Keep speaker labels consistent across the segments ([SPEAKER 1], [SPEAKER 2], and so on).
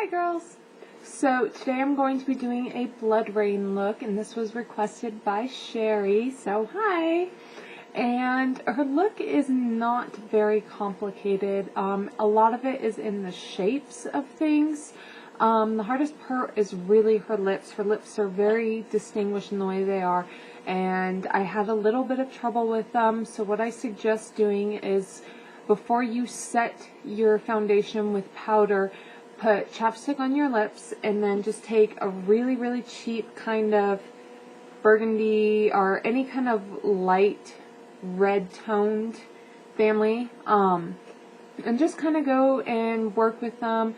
[SPEAKER 1] Hi girls! So today I'm going to be doing a BloodRayne look, and this was requested by Sherry, so hi! And her look is not very complicated. A lot of it is in the shapes of things. The hardest part is really her lips. Her lips are very distinguished in the way they are, and I had a little bit of trouble with them, so what I suggest doing is before you set your foundation with powder, put chapstick on your lips and then just take a really cheap kind of burgundy or any kind of light red toned family, and just kind of go and work with them.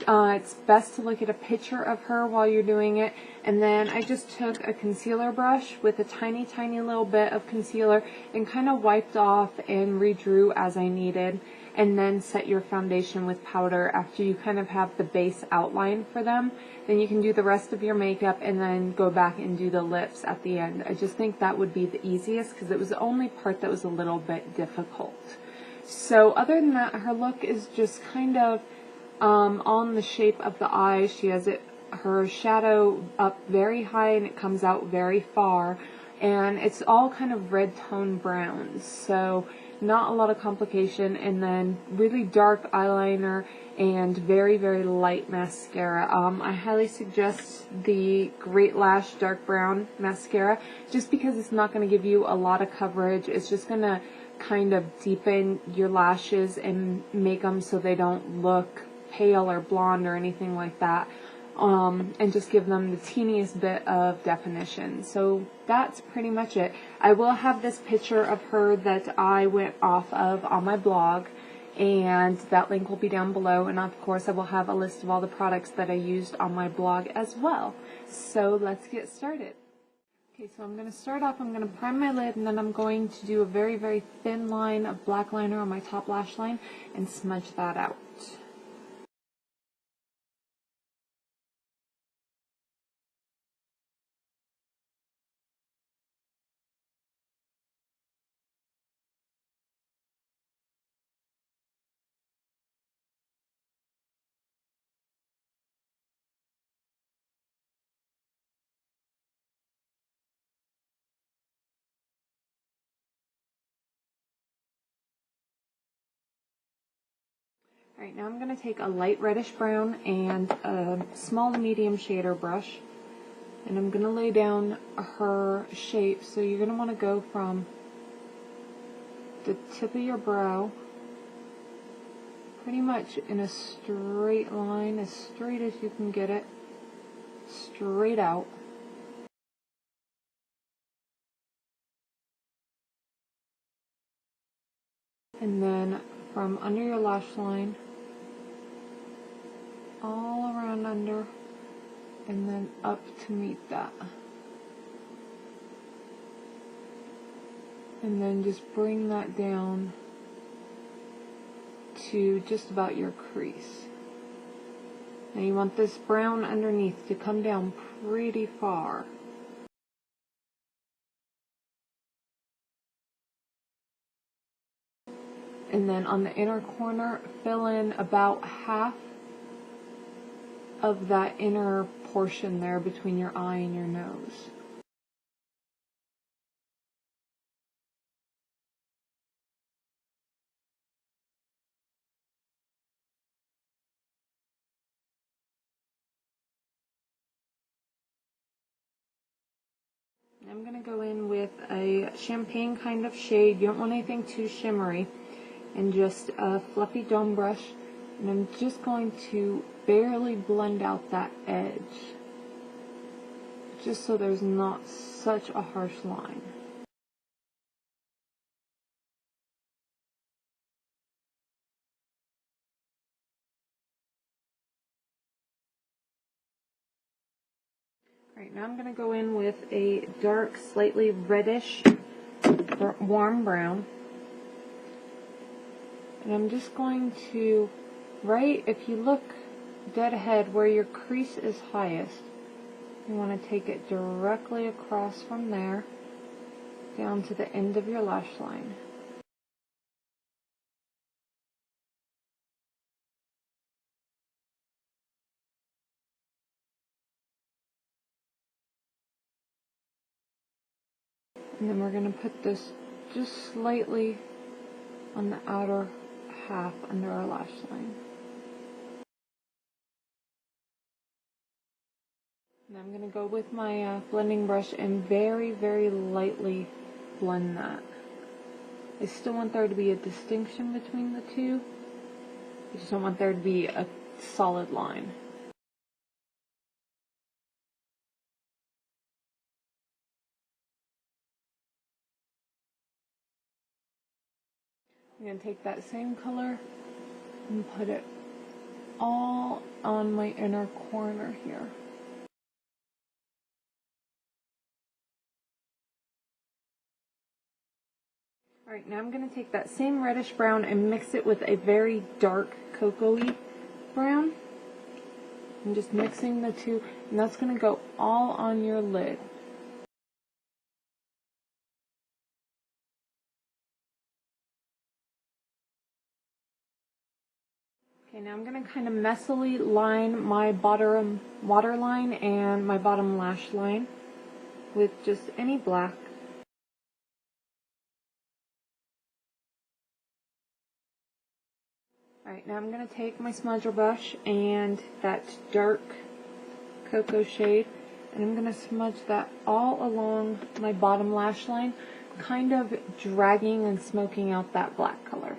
[SPEAKER 1] It's best to look at a picture of her while you're doing it, and then I just took a concealer brush with a tiny little bit of concealer and kind of wiped off and redrew as I needed, and then set your foundation with powder after you kind of have the base outline for them. Then you can do the rest of your makeup and then go back and do the lips at the end. I just think that would be the easiest because it was the only part that was a little bit difficult. So other than that, her look is just kind of on the shape of the eyes. She has her shadow up very high and it comes out very far, and it's all kind of red tone browns, so not a lot of complication. And then really dark eyeliner and very light mascara. I highly suggest the Great Lash Dark Brown Mascara just because it's not going to give you a lot of coverage. It's just going to kind of deepen your lashes and make them so they don't look pale or blonde or anything like that, and just give them the teeniest bit of definition. So that's pretty much it. I will have this picture of her that I went off of on my blog, and that link will be down below, and of course I will have a list of all the products that I used on my blog as well. So let's get started. Okay, so I'm going to start off, I'm going to prime my lid, and then I'm going to do a very thin line of black liner on my top lash line and smudge that out. Alright, now I'm going to take a light reddish brown and a small to medium shader brush, and I'm going to lay down her shape. So you're going to want to go from the tip of your brow pretty much in a straight line, as straight as you can get it, straight out. And then from under your lash line, all around under, and then up to meet that. And then just bring that down to just about your crease. Now you want this brown underneath to come down pretty far. And then on the inner corner, fill in about half of that inner portion there between your eye and your nose. I'm going to go in with a champagne kind of shade. You don't want anything too shimmery. And just a fluffy dome brush, and I'm just going to barely blend out that edge, just so there's not such a harsh line. Alright, now I'm going to go in with a dark, slightly reddish, warm brown. And I'm just going to, if you look dead ahead where your crease is highest, you want to take it directly across from there down to the end of your lash line. And then we're going to put this just slightly on the outer half under our lash line. And I'm going to go with my blending brush and very, very lightly blend that. I still want there to be a distinction between the two. I just don't want there to be a solid line. I'm going to take that same color and put it all on my inner corner here. Alright, now I'm going to take that same reddish brown and mix it with a very dark cocoa-y brown. I'm just mixing the two, and that's going to go all on your lid. Okay, now I'm going to kind of messily line my bottom waterline and my bottom lash line with just any black. Alright, now I'm going to take my smudger brush and that dark cocoa shade, and I'm going to smudge that all along my bottom lash line, kind of dragging and smoking out that black color.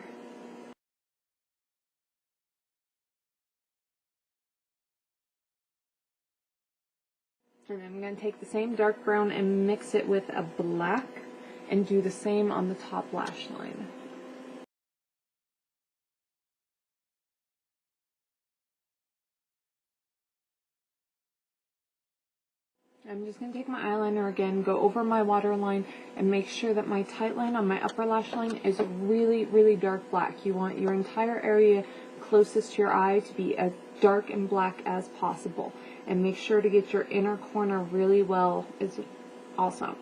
[SPEAKER 1] And I'm going to take the same dark brown and mix it with a black and do the same on the top lash line. I'm just going to take my eyeliner again, go over my waterline, and make sure that my tight line on my upper lash line is really, really dark black. You want your entire area closest to your eye to be as dark and black as possible. And make sure to get your inner corner really well. It's awesome.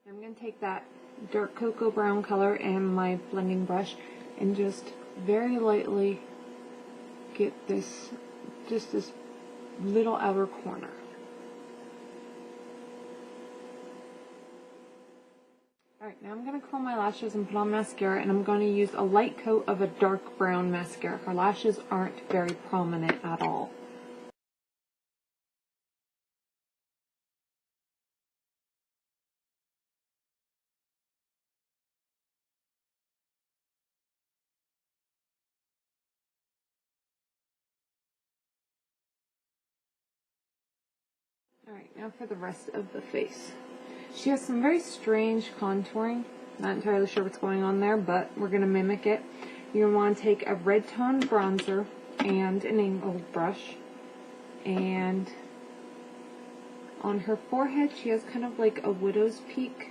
[SPEAKER 1] I'm going to take that dark cocoa brown color and my blending brush and just very lightly get this, just this little outer corner. Alright, now I'm going to curl my lashes and put on mascara, and I'm going to use a light coat of a dark brown mascara. Her lashes aren't very prominent at all. Alright, now for the rest of the face. She has some very strange contouring. Not entirely sure what's going on there, but we're going to mimic it. You're going to want to take a red tone bronzer and an angled brush. And on her forehead, she has kind of like a widow's peak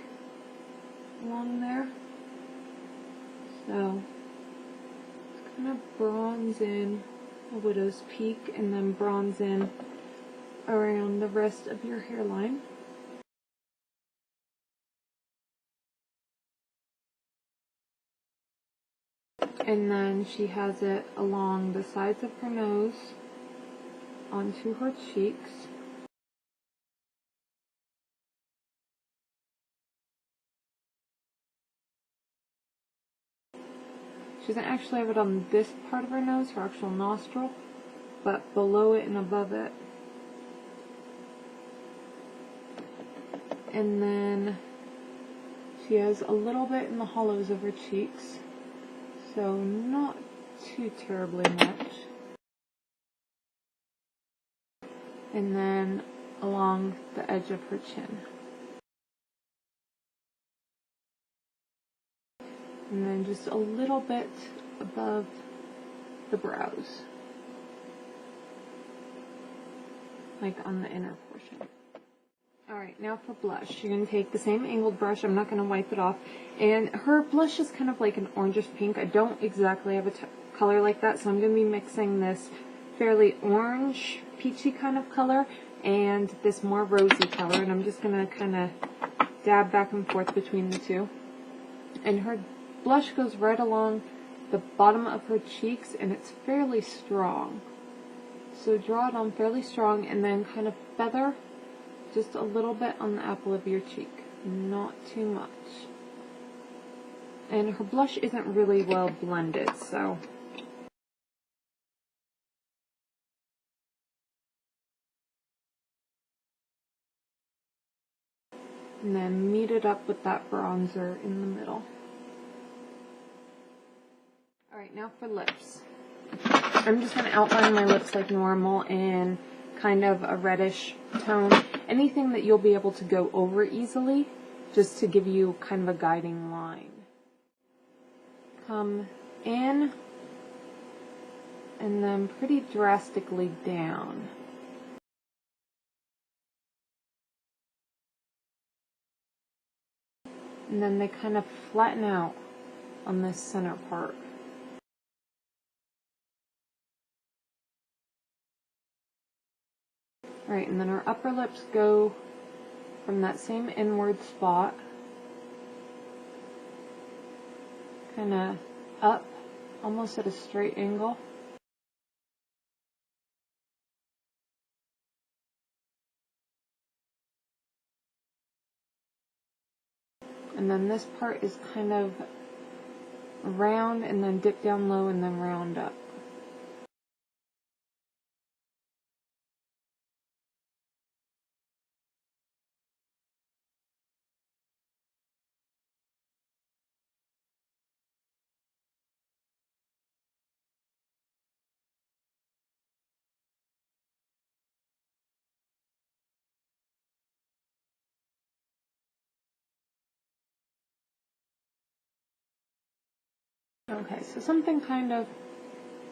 [SPEAKER 1] along there. So, kind of bronze in a widow's peak and then bronze in around the rest of your hairline. And then she has it along the sides of her nose, onto her cheeks. She doesn't actually have it on this part of her nose, her actual nostril, but below it and above it. And then she has a little bit in the hollows of her cheeks, so not too terribly much. And then along the edge of her chin. And then just a little bit above the brows, like on the inner portion. Alright, now for blush. You're going to take the same angled brush. I'm not going to wipe it off. And her blush is kind of like an orangish pink. I don't exactly have a color like that, so I'm going to be mixing this fairly orange, peachy kind of color and this more rosy color. And I'm just going to kind of dab back and forth between the two. And her blush goes right along the bottom of her cheeks, and it's fairly strong. So draw it on fairly strong, and then kind of feather just a little bit on the apple of your cheek. Not too much. And her blush isn't really well blended, so... And then meet it up with that bronzer in the middle. Alright, now for lips. I'm just going to outline my lips like normal in kind of a reddish tone. Anything that you'll be able to go over easily, just to give you kind of a guiding line. Come in, and then pretty drastically down. And then they kind of flatten out on this center part. Right, and then our upper lips go from that same inward spot, kind of up, almost at a straight angle. And then this part is kind of round, and then dip down low, and then round up. Okay, so something kind of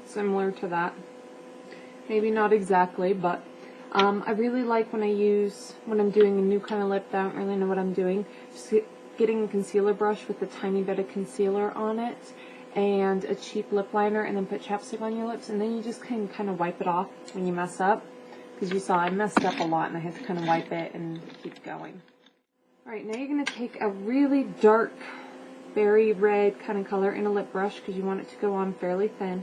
[SPEAKER 1] similar to that. Maybe not exactly, but I really like when I'm doing a new kind of lip that I don't really know what I'm doing, just getting a concealer brush with a tiny bit of concealer on it and a cheap lip liner, and then put chapstick on your lips, and then you just can kind of wipe it off when you mess up, because you saw I messed up a lot and I had to kind of wipe it and keep going. Alright, now you're going to take a really dark berry red kind of color in a lip brush, because you want it to go on fairly thin.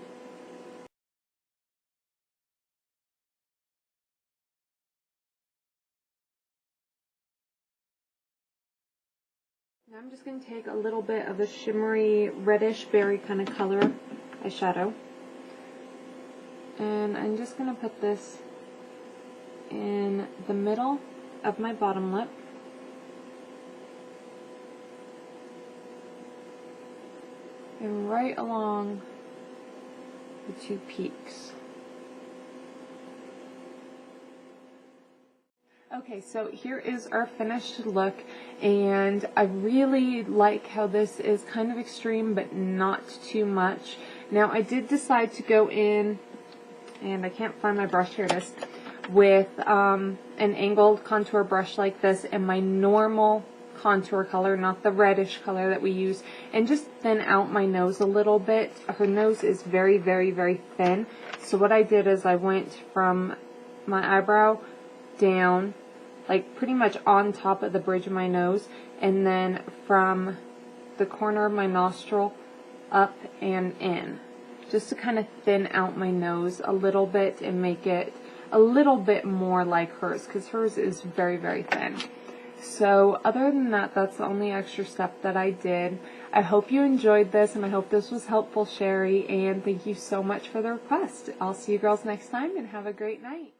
[SPEAKER 1] Now I'm just going to take a little bit of a shimmery reddish berry kind of color eyeshadow, and I'm just going to put this in the middle of my bottom lip. And right along the two peaks. Okay, so here is our finished look, and I really like how this is kind of extreme, but not too much. Now, I did decide to go in, and I can't find my brush, here it is, with an angled contour brush like this, and my normal contour color, not the reddish color that we use, and just thin out my nose a little bit. Her nose is very, very, very thin, so what I did is I went from my eyebrow down, like pretty much on top of the bridge of my nose, and then from the corner of my nostril up and in, just to kind of thin out my nose a little bit and make it a little bit more like hers, because hers is very, very thin. So other than that, that's the only extra step that I did. I hope you enjoyed this, and I hope this was helpful, Sherry, and thank you so much for the request. I'll see you girls next time, and have a great night.